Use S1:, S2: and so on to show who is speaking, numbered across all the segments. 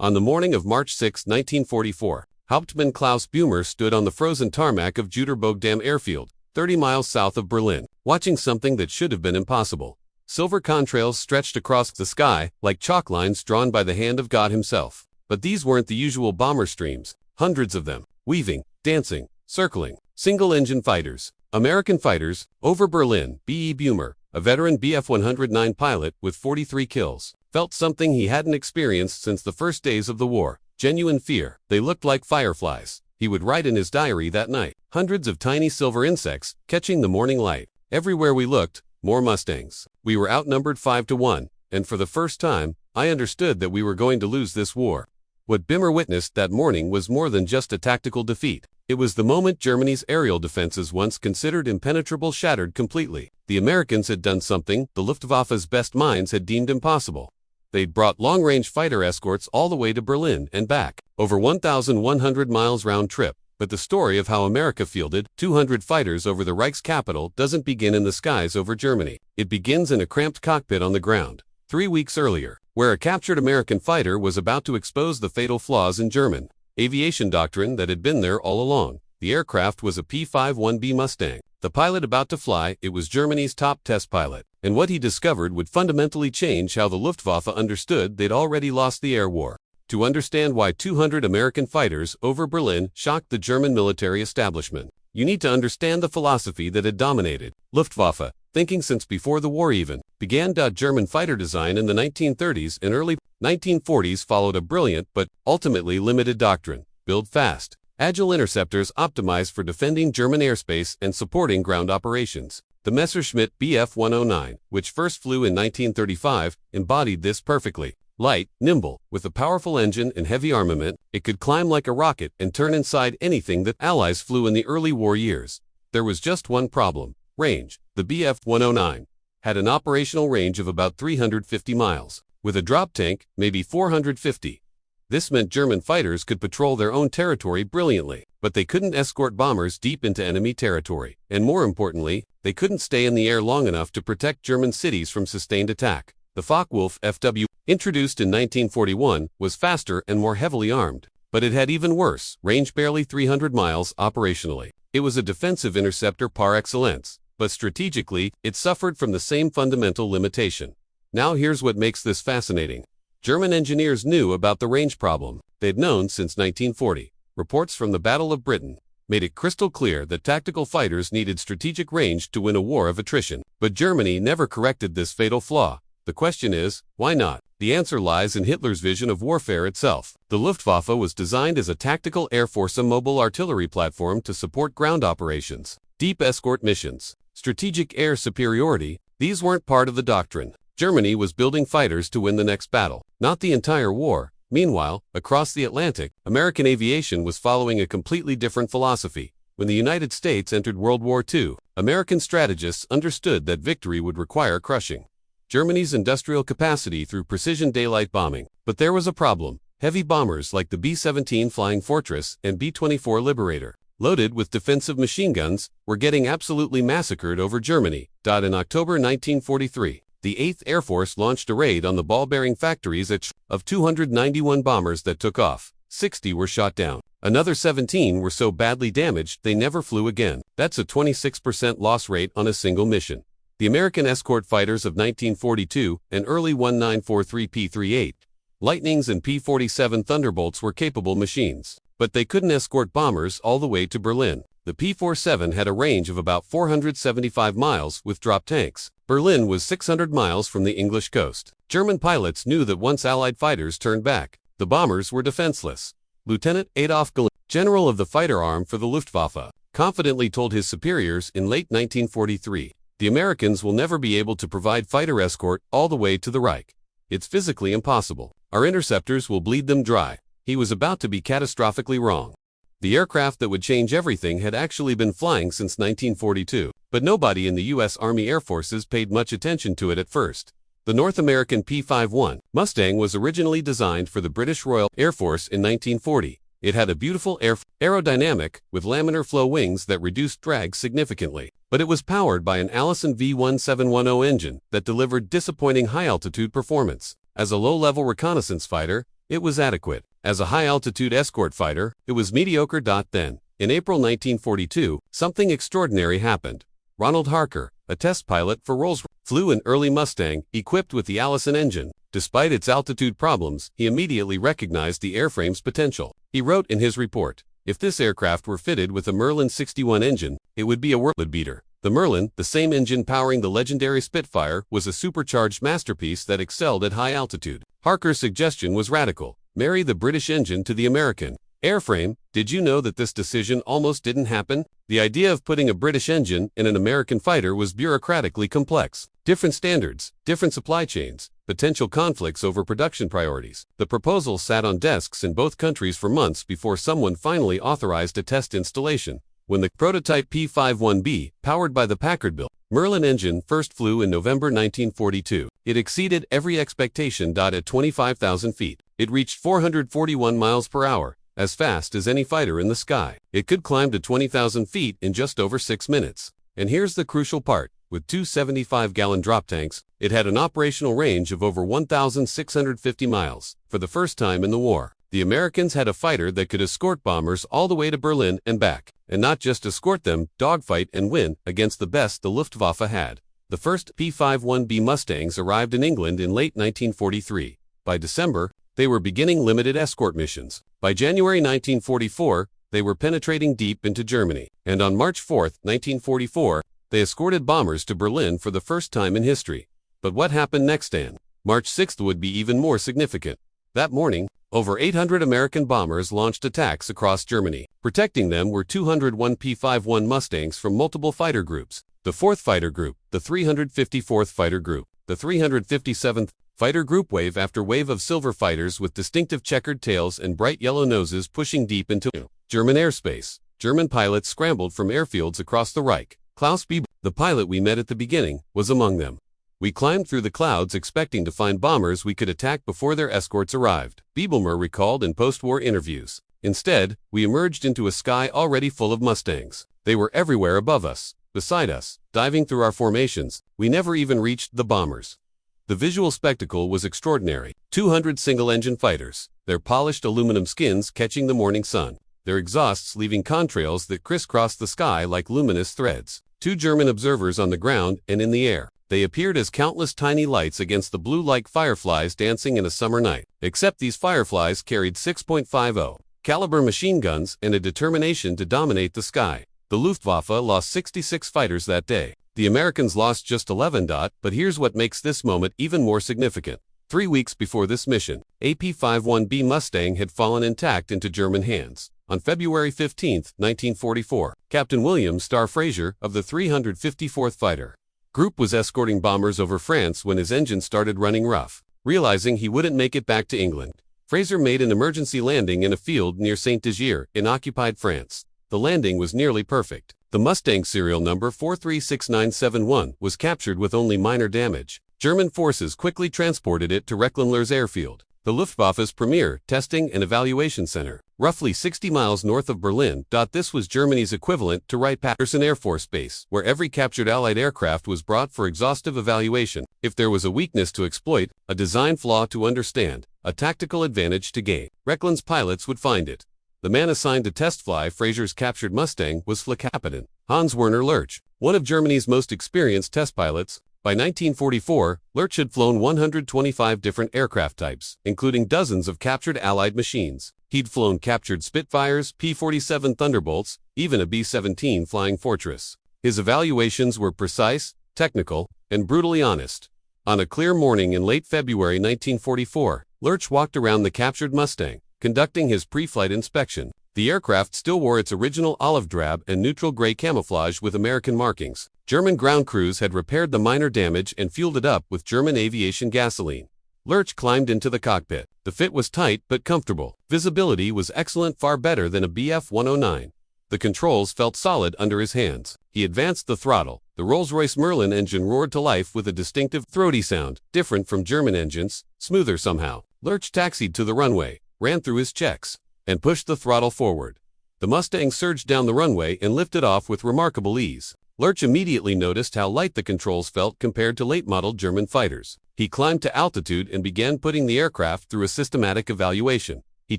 S1: On the morning of March 6, 1944, Hauptmann Klaus Böhmer stood on the frozen tarmac of Jüterbog Airfield, 30 miles south of Berlin, watching something that should have been impossible. Silver contrails stretched across the sky like chalk lines drawn by the hand of God himself. But these weren't the usual bomber streams, hundreds of them, weaving, dancing, circling, single-engine fighters. American fighters, over Berlin. B.E. Böhmer, a veteran Bf-109 pilot with 43 kills, felt something he hadn't experienced since the first days of the war. Genuine fear. They looked like fireflies. He would write in his diary that night. Hundreds of tiny silver insects, catching the morning light. Everywhere we looked, more Mustangs. We were outnumbered 5-1, and for the first time, I understood that we were going to lose this war. What Böhmer witnessed that morning was more than just a tactical defeat. It was the moment Germany's aerial defenses, once considered impenetrable, shattered completely. The Americans had done something the Luftwaffe's best minds had deemed impossible. They'd brought long-range fighter escorts all the way to Berlin and back, over 1,100 miles round trip. But the story of how America fielded 200 fighters over the Reich's capital doesn't begin in the skies over Germany. It begins in a cramped cockpit on the ground, 3 weeks earlier, where a captured American fighter was about to expose the fatal flaws in German aviation doctrine that had been there all along. The aircraft was a P-51B Mustang. The pilot about to fly, it was Germany's top test pilot. And what he discovered would fundamentally change how the Luftwaffe understood they'd already lost the air war. To understand why 200 American fighters over Berlin shocked the German military establishment, you need to understand the philosophy that had dominated Luftwaffe thinking since before the war even began. German fighter design in the 1930s and early 1940s followed a brilliant but ultimately limited doctrine: build fast, agile interceptors optimized for defending German airspace and supporting ground operations. The Messerschmitt Bf-109, which first flew in 1935, embodied this perfectly. Light, nimble, with a powerful engine and heavy armament, it could climb like a rocket and turn inside anything that Allies flew in the early war years. There was just one problem: range. The Bf-109 had an operational range of about 350 miles, with a drop tank, maybe 450. This meant German fighters could patrol their own territory brilliantly, but they couldn't escort bombers deep into enemy territory. And more importantly, they couldn't stay in the air long enough to protect German cities from sustained attack. The Focke-Wulf FW, introduced in 1941, was faster and more heavily armed. But it had even worse range, barely 300 miles operationally. It was a defensive interceptor par excellence, but strategically, it suffered from the same fundamental limitation. Now here's what makes this fascinating. German engineers knew about the range problem. They'd known since 1940. Reports from the Battle of Britain made it crystal clear that tactical fighters needed strategic range to win a war of attrition. But Germany never corrected this fatal flaw. The question is, why not? The answer lies in Hitler's vision of warfare itself. The Luftwaffe was designed as a tactical air force, a mobile artillery platform to support ground operations, deep escort missions, strategic air superiority. These weren't part of the doctrine. Germany was building fighters to win the next battle, not the entire war. Meanwhile, across the Atlantic, American aviation was following a completely different philosophy. When the United States entered World War II, American strategists understood that victory would require crushing Germany's industrial capacity through precision daylight bombing. But there was a problem. Heavy bombers like the B-17 Flying Fortress and B-24 Liberator, loaded with defensive machine guns, were getting absolutely massacred over Germany. In October 1943, the 8th Air Force launched a raid on the ball-bearing factories of 291 bombers that took off. 60 were shot down. Another 17 were so badly damaged they never flew again. That's a 26% loss rate on a single mission. The American escort fighters of 1942 and early 1943 P-38 Lightnings and P-47 Thunderbolts were capable machines, but they couldn't escort bombers all the way to Berlin. The P-47 had a range of about 475 miles with drop tanks. Berlin was 600 miles from the English coast. German pilots knew that once Allied fighters turned back, the bombers were defenseless. Lieutenant Adolf Galland, general of the fighter arm for the Luftwaffe, confidently told his superiors in late 1943, "The Americans will never be able to provide fighter escort all the way to the Reich. It's physically impossible. Our interceptors will bleed them dry." He was about to be catastrophically wrong. The aircraft that would change everything had actually been flying since 1942, but nobody in the U.S. Army Air Forces paid much attention to it at first. The North American P-51 Mustang was originally designed for the British Royal Air Force in 1940. It had a beautiful aerodynamic with laminar flow wings that reduced drag significantly, but it was powered by an Allison V1710 engine that delivered disappointing high-altitude performance. As a low-level reconnaissance fighter, It was adequate. As a high-altitude escort fighter, it was mediocre. Then, in April 1942, something extraordinary happened. Ronald Harker, a test pilot for Rolls-Royce, flew an early Mustang equipped with the Allison engine. Despite its altitude problems, he immediately recognized the airframe's potential. He wrote in his report, "If this aircraft were fitted with a Merlin 61 engine, it would be a world beater." The Merlin, the same engine powering the legendary Spitfire, was a supercharged masterpiece that excelled at high altitude. Harker's suggestion was radical: marry the British engine to the American airframe. Did you know that this decision almost didn't happen? The idea of putting a British engine in an American fighter was bureaucratically complex. Different standards, different supply chains, potential conflicts over production priorities. The proposal sat on desks in both countries for months before someone finally authorized a test installation. When the prototype P-51B, powered by the Packard-built Merlin engine, first flew in November 1942, it exceeded every expectation. At 25,000 feet, it reached 441 miles per hour, as fast as any fighter in the sky. It could climb to 20,000 feet in just over 6 minutes. And here's the crucial part: with two 75-gallon drop tanks, it had an operational range of over 1,650 miles. For the first time in the war, the Americans had a fighter that could escort bombers all the way to Berlin and back. And not just escort them, dogfight and win against the best the Luftwaffe had. The first P-51B Mustangs arrived in England in late 1943. By December, they were beginning limited escort missions. By January 1944, they were penetrating deep into Germany. And on March 4, 1944, they escorted bombers to Berlin for the first time in history. But what happened next, Dan? March 6 would be even more significant. That morning, over 800 American bombers launched attacks across Germany. Protecting them were 201 P-51 Mustangs from multiple fighter groups: the 4th Fighter Group, the 354th Fighter Group, the 357th Fighter Group. Wave after wave of silver fighters with distinctive checkered tails and bright yellow noses pushing deep into German airspace. German pilots scrambled from airfields across the Reich. Klaus Biebel, the pilot we met at the beginning, was among them. "We climbed through the clouds expecting to find bombers we could attack before their escorts arrived," Biebelmer recalled in post-war interviews. "Instead, we emerged into a sky already full of Mustangs. They were everywhere above us, beside us, diving through our formations. We never even reached the bombers." The visual spectacle was extraordinary. 200 single-engine fighters, their polished aluminum skins catching the morning sun, their exhausts leaving contrails that crisscrossed the sky like luminous threads. 2 German observers on the ground and in the air. They appeared as countless tiny lights against the blue like fireflies dancing in a summer night. Except these fireflies carried 6.50 caliber machine guns and a determination to dominate the sky. The Luftwaffe lost 66 fighters that day. The Americans lost just 11. But here's what makes this moment even more significant. 3 weeks before this mission, a P-51B Mustang had fallen intact into German hands. On February 15, 1944, Captain William Starr Fraser of the 354th Fighter Group was escorting bombers over France when his engine started running rough. Realizing he wouldn't make it back to England, Fraser made an emergency landing in a field near Saint-Dizier in occupied France. The landing was nearly perfect. The Mustang serial number 436971 was captured with only minor damage. German forces quickly transported it to Recklinler's airfield, the Luftwaffe's premier testing and evaluation center, roughly 60 miles north of Berlin. This was Germany's equivalent to Wright-Patterson Air Force Base, where every captured Allied aircraft was brought for exhaustive evaluation. If there was a weakness to exploit, a design flaw to understand, a tactical advantage to gain, Recklin's pilots would find it. The man assigned to test fly Fraser's captured Mustang was Flak-Captain Hans Werner Lurch, one of Germany's most experienced test pilots. By 1944, Lurch had flown 125 different aircraft types, including dozens of captured Allied machines. He'd flown captured Spitfires, P-47 Thunderbolts, even a B-17 Flying Fortress. His evaluations were precise, technical, and brutally honest. On a clear morning in late February 1944, Lurch walked around the captured Mustang, conducting his pre-flight inspection. The aircraft still wore its original olive drab and neutral gray camouflage with American markings. German ground crews had repaired the minor damage and fueled it up with German aviation gasoline. Lurch climbed into the cockpit. The fit was tight but comfortable. Visibility was excellent, far better than a Bf-109. The controls felt solid under his hands. He advanced the throttle. The Rolls-Royce Merlin engine roared to life with a distinctive, throaty sound, different from German engines, smoother somehow. Lurch taxied to the runway, ran through his checks, and pushed the throttle forward. The Mustang surged down the runway and lifted off with remarkable ease. Lurch immediately noticed how light the controls felt compared to late-model German fighters. He climbed to altitude and began putting the aircraft through a systematic evaluation. He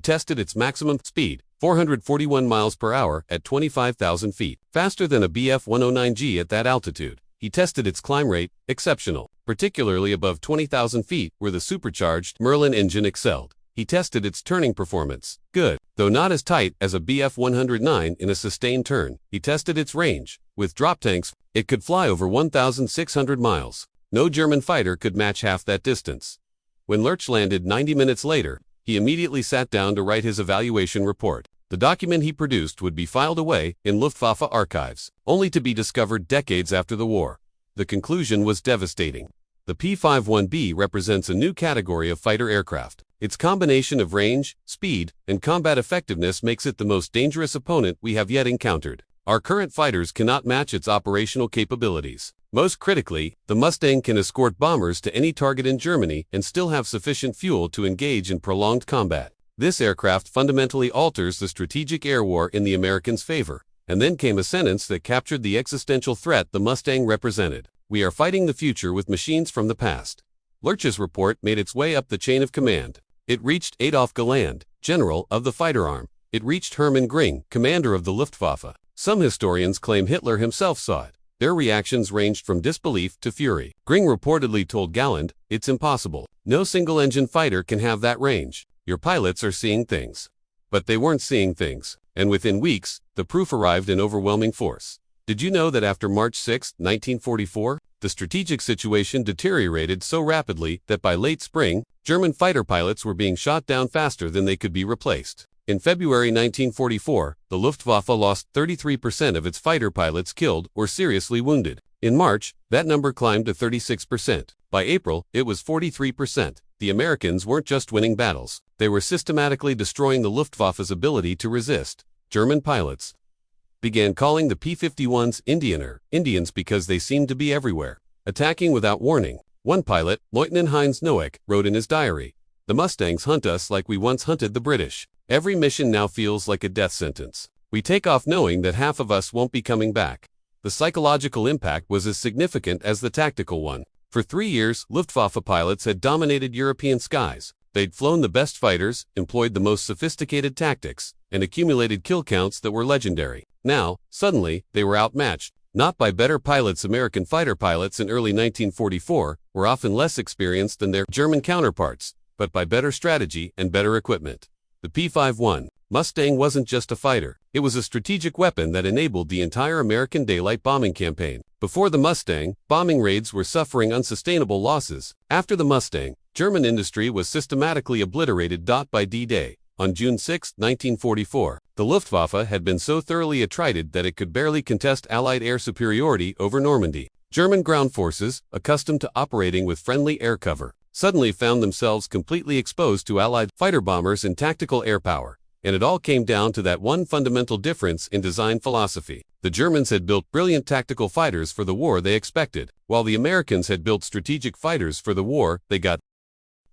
S1: tested its maximum speed, 441 miles per hour at 25,000 feet, faster than a Bf-109G at that altitude. He tested its climb rate, exceptional, particularly above 20,000 feet where the supercharged Merlin engine excelled. He tested its turning performance, good, though not as tight as a Bf-109 in a sustained turn. He tested its range. With drop tanks, it could fly over 1,600 miles. No German fighter could match half that distance. When Lurch landed 90 minutes later, he immediately sat down to write his evaluation report. The document he produced would be filed away in Luftwaffe archives, only to be discovered decades after the war. The conclusion was devastating. The P-51B represents a new category of fighter aircraft. Its combination of range, speed, and combat effectiveness makes it the most dangerous opponent we have yet encountered. Our current fighters cannot match its operational capabilities. Most critically, the Mustang can escort bombers to any target in Germany and still have sufficient fuel to engage in prolonged combat. This aircraft fundamentally alters the strategic air war in the Americans' favor. And then came a sentence that captured the existential threat the Mustang represented. We are fighting the future with machines from the past. Lurch's report made its way up the chain of command. It reached Adolf Galland, general of the fighter arm. It reached Hermann Göring, commander of the Luftwaffe. Some historians claim Hitler himself saw it. Their reactions ranged from disbelief to fury. Göring reportedly told Galland, "It's impossible. No single-engine fighter can have that range. Your pilots are seeing things." But they weren't seeing things. And within weeks, the proof arrived in overwhelming force. Did you know that after March 6, 1944, the strategic situation deteriorated so rapidly that by late spring, German fighter pilots were being shot down faster than they could be replaced? In February 1944, the Luftwaffe lost 33% of its fighter pilots killed or seriously wounded. In March, that number climbed to 36%. By April, it was 43%. The Americans weren't just winning battles. They were systematically destroying the Luftwaffe's ability to resist. German pilots began calling the P-51s Indians because they seemed to be everywhere, attacking without warning. One pilot, Lieutenant Heinz Noack, wrote in his diary, "The Mustangs hunt us like we once hunted the British. Every mission now feels like a death sentence. We take off knowing that half of us won't be coming back." The psychological impact was as significant as the tactical one. For 3 years, Luftwaffe pilots had dominated European skies. They'd flown the best fighters, employed the most sophisticated tactics, and accumulated kill counts that were legendary. Now, suddenly, they were outmatched, not by better pilots. American fighter pilots in early 1944 were often less experienced than their German counterparts, but by better strategy and better equipment. The P-51 Mustang wasn't just a fighter. It was a strategic weapon that enabled the entire American daylight bombing campaign. Before the Mustang, bombing raids were suffering unsustainable losses. After the Mustang, German industry was systematically obliterated. By D-Day, on June 6, 1944, the Luftwaffe had been so thoroughly attrited that it could barely contest Allied air superiority over Normandy. German ground forces, accustomed to operating with friendly air cover, suddenly found themselves completely exposed to Allied fighter bombers and tactical air power. And it all came down to that one fundamental difference in design philosophy. The Germans had built brilliant tactical fighters for the war they expected, while the Americans had built strategic fighters for the war they got.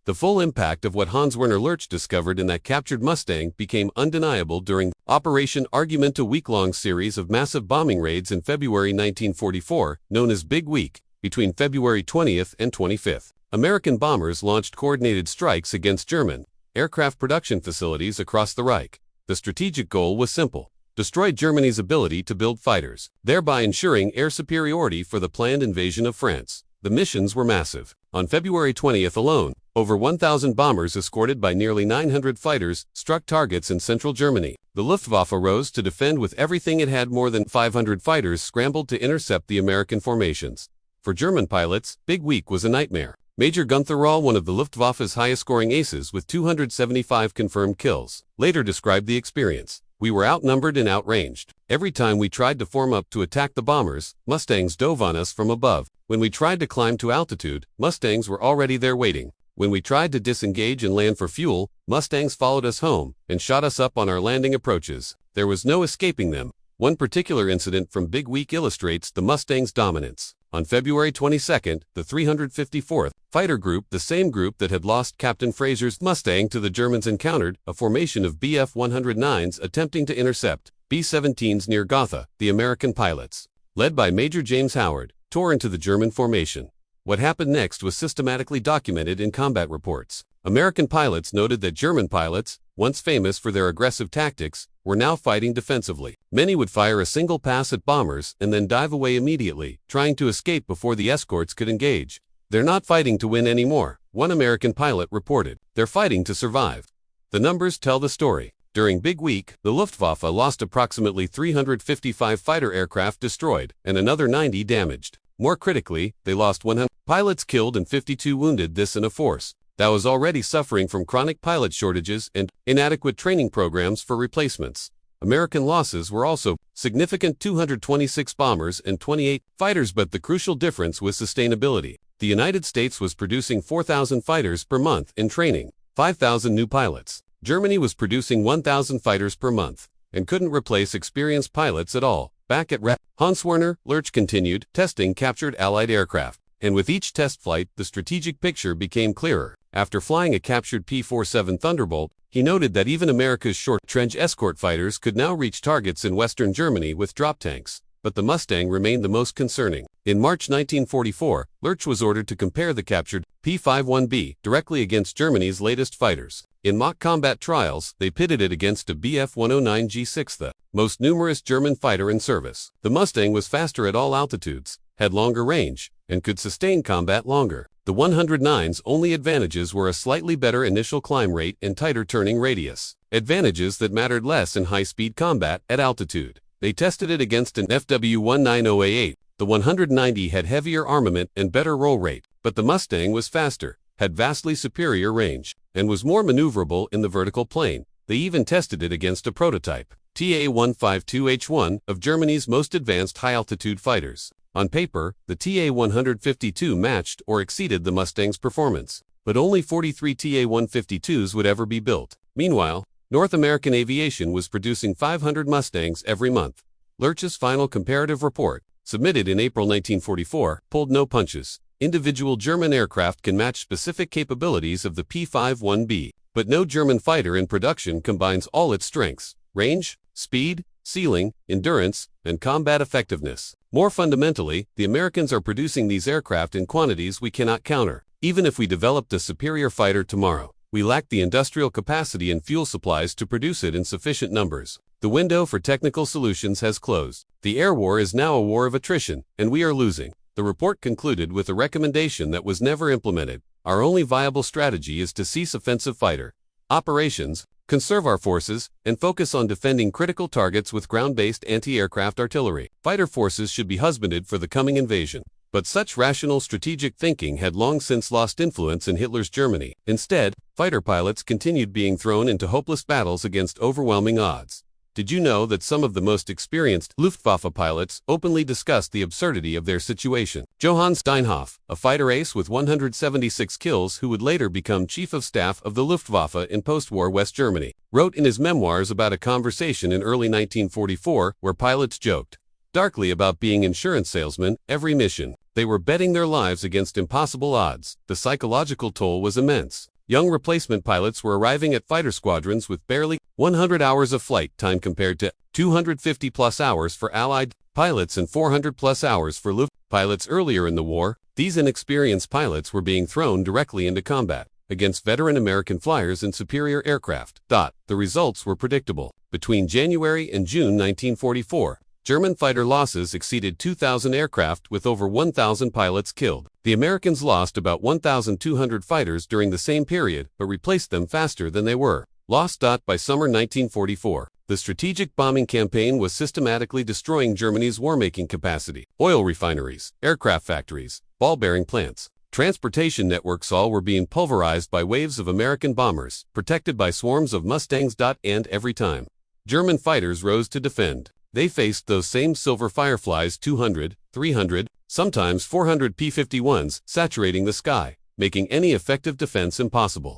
S1: The full impact of what Hans Werner Lurch discovered in that captured Mustang became undeniable during Operation Argument, a week-long series of massive bombing raids in February 1944, known as Big Week, between February 20th and 25th. American bombers launched coordinated strikes against German aircraft production facilities across the Reich. The strategic goal was simple: destroy Germany's ability to build fighters, thereby ensuring air superiority for the planned invasion of France. The missions were massive. On February 20th alone, over 1,000 bombers escorted by nearly 900 fighters struck targets in central Germany. The Luftwaffe rose to defend with everything it had. More than 500 fighters scrambled to intercept the American formations. For German pilots, Big Week was a nightmare. Major Gunther Rall, one of the Luftwaffe's highest-scoring aces with 275 confirmed kills, later described the experience. "We were outnumbered and outranged. Every time we tried to form up to attack the bombers, Mustangs dove on us from above. When we tried to climb to altitude, Mustangs were already there waiting. When we tried to disengage and land for fuel, Mustangs followed us home and shot us up on our landing approaches. There was no escaping them." One particular incident from Big Week illustrates the Mustang's dominance. On February 22nd, the 354th Fighter Group, the same group that had lost Captain Fraser's Mustang to the Germans, encountered a formation of Bf-109s attempting to intercept B-17s near Gotha, the American pilots. led by Major James Howard, tore into the German formation. What happened next was systematically documented in combat reports. American pilots noted that German pilots, once famous for their aggressive tactics, were now fighting defensively. Many would fire a single pass at bombers and then dive away immediately, trying to escape before the escorts could engage. "They're not fighting to win anymore," one American pilot reported. "They're fighting to survive." The numbers tell the story. During Big Week, the Luftwaffe lost approximately 355 fighter aircraft destroyed and another 90 damaged. More critically, they lost 100 pilots killed and 52 wounded, this in a force that was already suffering from chronic pilot shortages and inadequate training programs for replacements. American losses were also significant: 226 bombers and 28 fighters, but the crucial difference was sustainability. The United States was producing 4,000 fighters per month in training, 5,000 new pilots. Germany was producing 1,000 fighters per month and couldn't replace experienced pilots at all. Back at Hans Werner, Lurch continued testing captured Allied aircraft, and with each test flight, the strategic picture became clearer. After flying a captured P-47 Thunderbolt, he noted that even America's short-range escort fighters could now reach targets in western Germany with drop tanks. But the Mustang remained the most concerning. In March 1944, Lurch was ordered to compare the captured P-51B directly against Germany's latest fighters. In mock combat trials, they pitted it against a Bf-109G6, the most numerous German fighter in service. The Mustang was faster at all altitudes, had longer range, and could sustain combat longer. The 109's only advantages were a slightly better initial climb rate and tighter turning radius, advantages that mattered less in high-speed combat at altitude. They tested it against an FW-190A8. The 190 had heavier armament and better roll rate, but the Mustang was faster, had vastly superior range, and was more maneuverable in the vertical plane. They even tested it against a prototype, TA-152H1, of Germany's most advanced high-altitude fighters. On paper, the TA-152 matched or exceeded the Mustang's performance, but only 43 TA-152s would ever be built. Meanwhile, North American Aviation was producing 500 Mustangs every month. Lurch's final comparative report, submitted in April 1944, pulled no punches. Individual German aircraft can match specific capabilities of the P-51B, but no German fighter in production combines all its strengths: range, speed, ceiling, endurance, and combat effectiveness. More fundamentally, the Americans are producing these aircraft in quantities we cannot counter. Even if we developed a superior fighter tomorrow, we lack the industrial capacity and fuel supplies to produce it in sufficient numbers. The window for technical solutions has closed. The air war is now a war of attrition, and we are losing. The report concluded with a recommendation that was never implemented. Our only viable strategy is to cease offensive fighter operations, conserve our forces, and focus on defending critical targets with ground-based anti-aircraft artillery. Fighter forces should be husbanded for the coming invasion. But such rational strategic thinking had long since lost influence in Hitler's Germany. Instead, fighter pilots continued being thrown into hopeless battles against overwhelming odds. Did you know that some of the most experienced Luftwaffe pilots openly discussed the absurdity of their situation? Johann Steinhoff, a fighter ace with 176 kills who would later become Chief of Staff of the Luftwaffe in post-war West Germany, wrote in his memoirs about a conversation in early 1944 where pilots joked darkly about being insurance salesmen. Every mission, they were betting their lives against impossible odds. The psychological toll was immense. Young replacement pilots were arriving at fighter squadrons with barely 100 hours of flight time compared to 250-plus hours for Allied pilots and 400-plus hours for Luftwaffe pilots earlier in the war. These inexperienced pilots were being thrown directly into combat against veteran American flyers and superior aircraft. The results were predictable. Between January and June 1944, German fighter losses exceeded 2,000 aircraft with over 1,000 pilots killed. The Americans lost about 1,200 fighters during the same period, but replaced them faster than they were lost. By summer 1944, the strategic bombing campaign was systematically destroying Germany's war-making capacity. Oil refineries, aircraft factories, ball-bearing plants, transportation networks, all were being pulverized by waves of American bombers, protected by swarms of Mustangs. And every time German fighters rose to defend, they faced those same silver Fireflies, 200, 300, sometimes 400 P-51s, saturating the sky, making any effective defense impossible.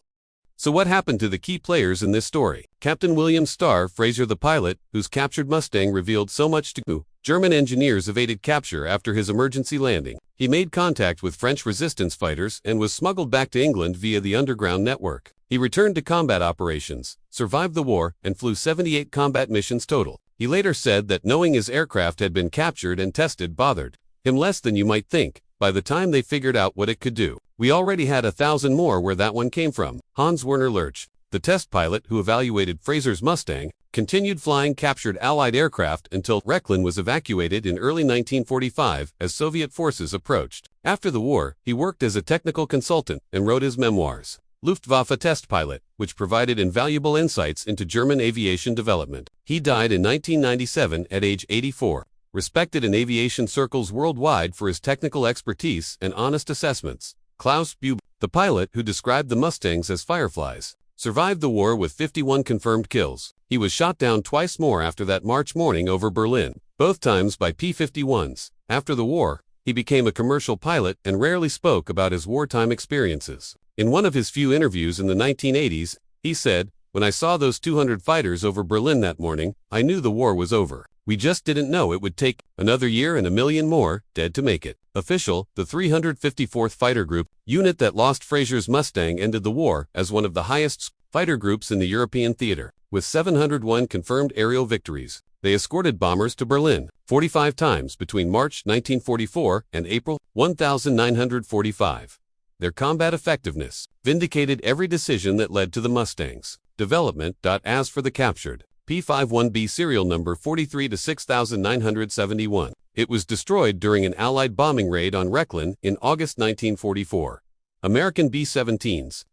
S1: So what happened to the key players in this story? Captain William Starr Fraser, the pilot, whose captured Mustang revealed so much to German engineers, evaded capture after his emergency landing. He made contact with French resistance fighters and was smuggled back to England via the underground network. He returned to combat operations, survived the war, and flew 78 combat missions total. He later said that knowing his aircraft had been captured and tested bothered him less than you might think. By the time they figured out what it could do, we already had 1,000 more where that one came from. Hans Werner Lurch, the test pilot who evaluated Fraser's Mustang, continued flying captured Allied aircraft until Rechlin was evacuated in early 1945 as Soviet forces approached. After the war, he worked as a technical consultant and wrote his memoirs, Luftwaffe Test Pilot, which provided invaluable insights into German aviation development. He died in 1997 at age 84, respected in aviation circles worldwide for his technical expertise and honest assessments. Klaus Buber, the pilot who described the Mustangs as Fireflies, survived the war with 51 confirmed kills. He was shot down twice more after that March morning over Berlin, both times by P-51s. After the war, he became a commercial pilot and rarely spoke about his wartime experiences. In one of his few interviews in the 1980s, he said, "When I saw those 200 fighters over Berlin that morning, I knew the war was over. We just didn't know it would take another year and 1 million more dead to make it." Official, the 354th Fighter Group, unit that lost Fraser's Mustang, ended the war as one of the highest fighter groups in the European theater, with 701 confirmed aerial victories. They escorted bombers to Berlin 45 times between March 1944 and April 1945. Their combat effectiveness vindicated every decision that led to the Mustang's development. As for the captured P-51B serial number 43 to 6971, it was destroyed during an Allied bombing raid on Rechlin in August 1944. American B-17s,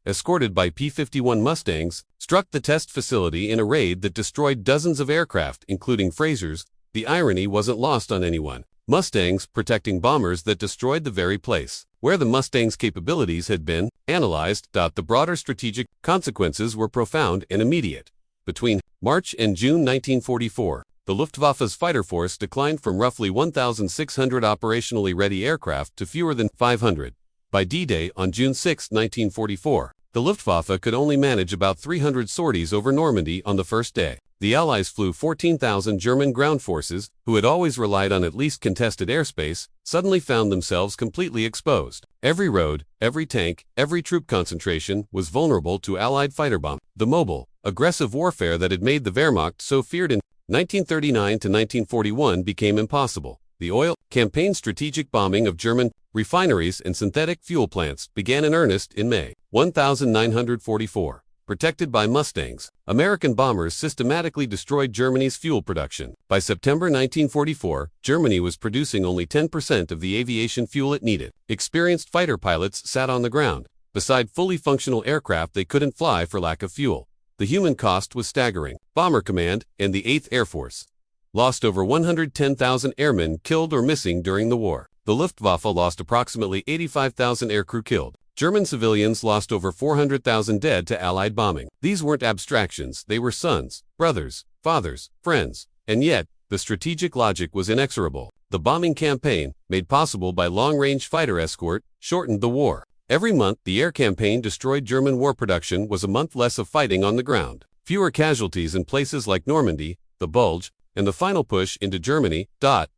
S1: escorted by P-51 Mustangs, struck the test facility in a raid that destroyed dozens of aircraft, including Fraser's. The irony wasn't lost on anyone. Mustangs protecting bombers that destroyed the very place where the Mustang's capabilities had been analyzed. The broader strategic consequences were profound and immediate. Between March and June 1944, the Luftwaffe's fighter force declined from roughly 1,600 operationally ready aircraft to fewer than 500. By D-Day on June 6, 1944, the Luftwaffe could only manage about 300 sorties over Normandy on the first day. The Allies flew 14,000. German ground forces, who had always relied on at least contested airspace, suddenly found themselves completely exposed. Every road, every tank, every troop concentration was vulnerable to Allied fighter bombs. The mobile, aggressive warfare that had made the Wehrmacht so feared in 1939 to 1941 became impossible. The oil campaign strategic bombing of German refineries and synthetic fuel plants began in earnest in May 1944. Protected by Mustangs, American bombers systematically destroyed Germany's fuel production. By September 1944, Germany was producing only 10% of the aviation fuel it needed. Experienced fighter pilots sat on the ground. Beside fully functional aircraft, they couldn't fly for lack of fuel. The human cost was staggering. Bomber Command and the 8th Air Force lost over 110,000 airmen killed or missing during the war. The Luftwaffe lost approximately 85,000 aircrew killed. German civilians lost over 400,000 dead to Allied bombing. These weren't abstractions, they were sons, brothers, fathers, friends. And yet, the strategic logic was inexorable. The bombing campaign, made possible by long-range fighter escort, shortened the war. Every month the air campaign destroyed German war production was a month less of fighting on the ground. Fewer casualties in places like Normandy, the Bulge, and the final push into Germany.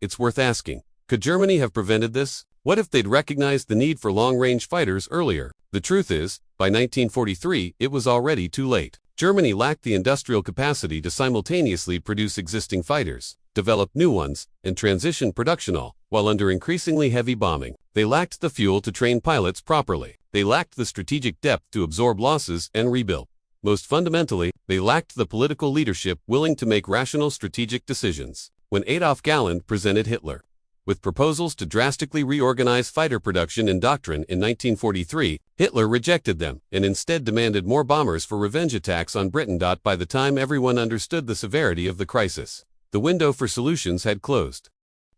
S1: It's worth asking, could Germany have prevented this? What if they'd recognized the need for long-range fighters earlier? The truth is, by 1943, it was already too late. Germany lacked the industrial capacity to simultaneously produce existing fighters, develop new ones, and transition production all while under increasingly heavy bombing. They lacked the fuel to train pilots properly. They lacked the strategic depth to absorb losses and rebuild. Most fundamentally, they lacked the political leadership willing to make rational strategic decisions. When Adolf Galland presented Hitler with proposals to drastically reorganize fighter production and doctrine in 1943, Hitler rejected them and instead demanded more bombers for revenge attacks on Britain. By the time everyone understood the severity of the crisis, the window for solutions had closed.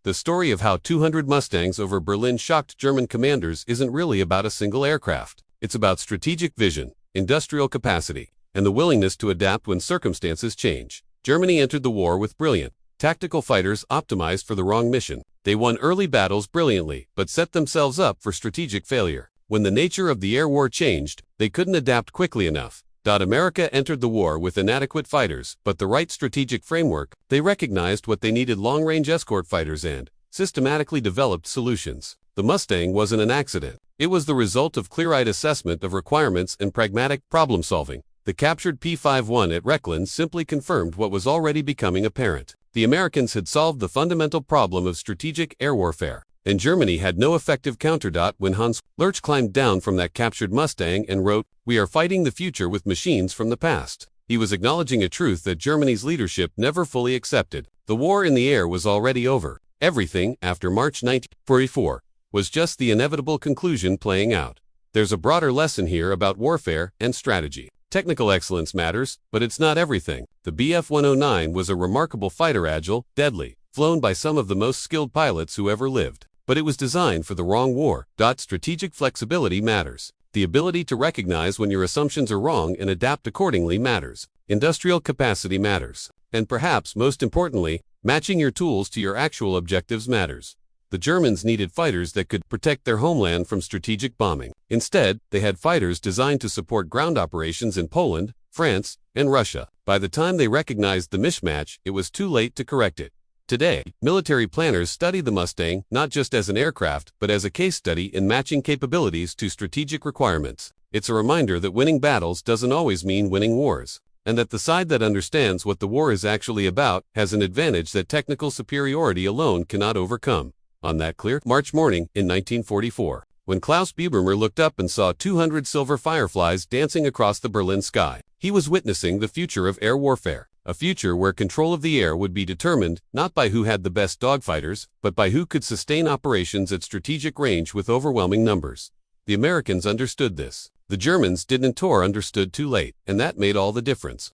S1: The story of how 200 Mustangs over Berlin shocked German commanders isn't really about a single aircraft. It's about strategic vision, industrial capacity, and the willingness to adapt when circumstances change. Germany entered the war with brilliant tactical fighters optimized for the wrong mission. They won early battles brilliantly, but set themselves up for strategic failure. When the nature of the air war changed, they couldn't adapt quickly enough. America entered the war with inadequate fighters, but the right strategic framework. They recognized what they needed: long-range escort fighters and systematically developed solutions. The Mustang wasn't an accident. It was the result of clear-eyed assessment of requirements and pragmatic problem-solving. The captured P-51 at Rechlin simply confirmed what was already becoming apparent. The Americans had solved the fundamental problem of strategic air warfare, and Germany had no effective counter. When Hans Lurch climbed down from that captured Mustang and wrote, "We are fighting the future with machines from the past," he was acknowledging a truth that Germany's leadership never fully accepted. The war in the air was already over. Everything, after March 1944, was just the inevitable conclusion playing out. There's a broader lesson here about warfare and strategy. Technical excellence matters, but it's not everything. The Bf-109 was a remarkable fighter, agile, deadly, flown by some of the most skilled pilots who ever lived. But it was designed for the wrong war. Strategic flexibility matters. The ability to recognize when your assumptions are wrong and adapt accordingly matters. Industrial capacity matters. And perhaps most importantly, matching your tools to your actual objectives matters. The Germans needed fighters that could protect their homeland from strategic bombing. Instead, they had fighters designed to support ground operations in Poland, France, and Russia. By the time they recognized the mismatch, it was too late to correct it. Today, military planners study the Mustang not just as an aircraft, but as a case study in matching capabilities to strategic requirements. It's a reminder that winning battles doesn't always mean winning wars, and that the side that understands what the war is actually about has an advantage that technical superiority alone cannot overcome. On that clear March morning in 1944, when Klaus Bubermer looked up and saw 200 silver Fireflies dancing across the Berlin sky, he was witnessing the future of air warfare, a future where control of the air would be determined not by who had the best dogfighters, but by who could sustain operations at strategic range with overwhelming numbers. The Americans understood this. The Germans didn't or understood too late, and that made all the difference.